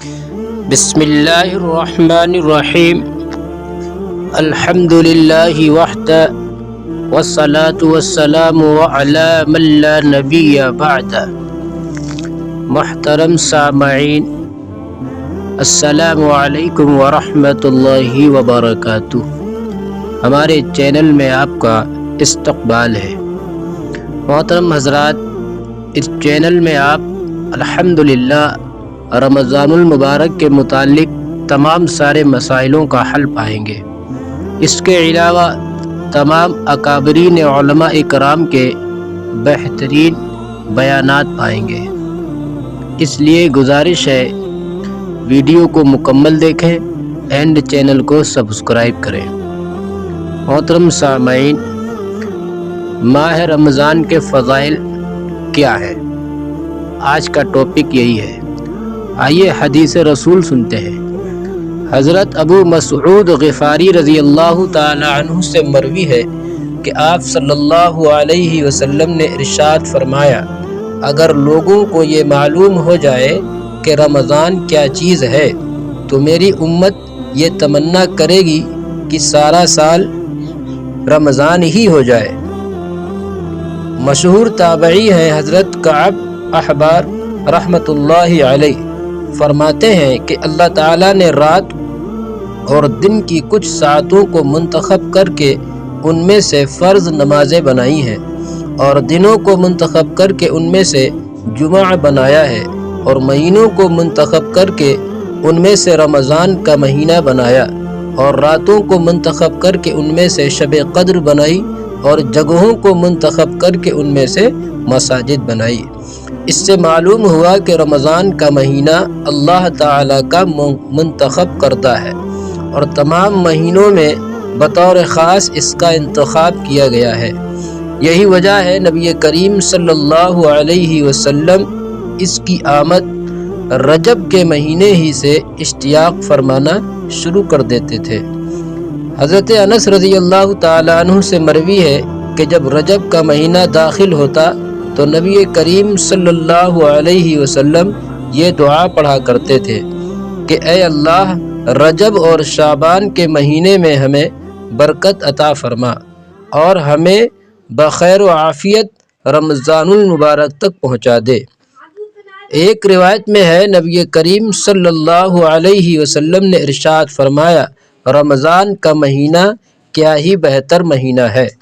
بسم اللہ الرحمن الرحیم الحمد للہ وحدہ والصلاة والسلام علی من لا نبی بعدہ۔ محترم سامعین، السلام علیکم ورحمۃ اللہ وبرکاتہ۔ ہمارے چینل میں آپ کا استقبال ہے۔ محترم حضرات، اس چینل میں آپ الحمدللہ رمضان المبارک کے متعلق تمام سارے مسائلوں کا حل پائیں گے۔ اس کے علاوہ تمام اکابرین علماء کرام کے بہترین بیانات پائیں گے۔ اس لیے گزارش ہے ویڈیو کو مکمل دیکھیں اینڈ چینل کو سبسکرائب کریں۔ محترم سامعین، ماہ رمضان کے فضائل کیا ہے؟ آج کا ٹاپک یہی ہے۔ آئیے حدیث رسول سنتے ہیں۔ حضرت ابو مسعود غفاری رضی اللہ تعالی عنہ سے مروی ہے کہ آپ صلی اللہ علیہ وسلم نے ارشاد فرمایا، اگر لوگوں کو یہ معلوم ہو جائے کہ رمضان کیا چیز ہے تو میری امت یہ تمنا کرے گی کہ سارا سال رمضان ہی ہو جائے۔ مشہور تابعی ہیں حضرت کعب احبار رحمۃ اللہ علیہ، فرماتے ہیں کہ اللہ تعالیٰ نے رات اور دن کی کچھ ساعتوں کو منتخب کر کے ان میں سے فرض نمازیں بنائی ہیں، اور دنوں کو منتخب کر کے ان میں سے جمعہ بنایا ہے، اور مہینوں کو منتخب کر کے ان میں سے رمضان کا مہینہ بنایا، اور راتوں کو منتخب کر کے ان میں سے شب قدر بنائی، اور جگہوں کو منتخب کر کے ان میں سے مساجد بنائی۔ اس سے معلوم ہوا کہ رمضان کا مہینہ اللہ تعالیٰ کا منتخب کردہ ہے، اور تمام مہینوں میں بطور خاص اس کا انتخاب کیا گیا ہے۔ یہی وجہ ہے نبی کریم صلی اللہ علیہ وسلم اس کی آمد رجب کے مہینے ہی سے اشتیاق فرمانا شروع کر دیتے تھے۔ حضرت انس رضی اللہ تعالیٰ عنہ سے مروی ہے کہ جب رجب کا مہینہ داخل ہوتا تو نبی کریم صلی اللہ علیہ وسلم یہ دعا پڑھا کرتے تھے کہ اے اللہ، رجب اور شعبان کے مہینے میں ہمیں برکت عطا فرما، اور ہمیں بخیر و عافیت رمضان المبارک تک پہنچا دے۔ ایک روایت میں ہے نبی کریم صلی اللہ علیہ وسلم نے ارشاد فرمایا، رمضان کا مہینہ کیا ہی بہتر مہینہ ہے۔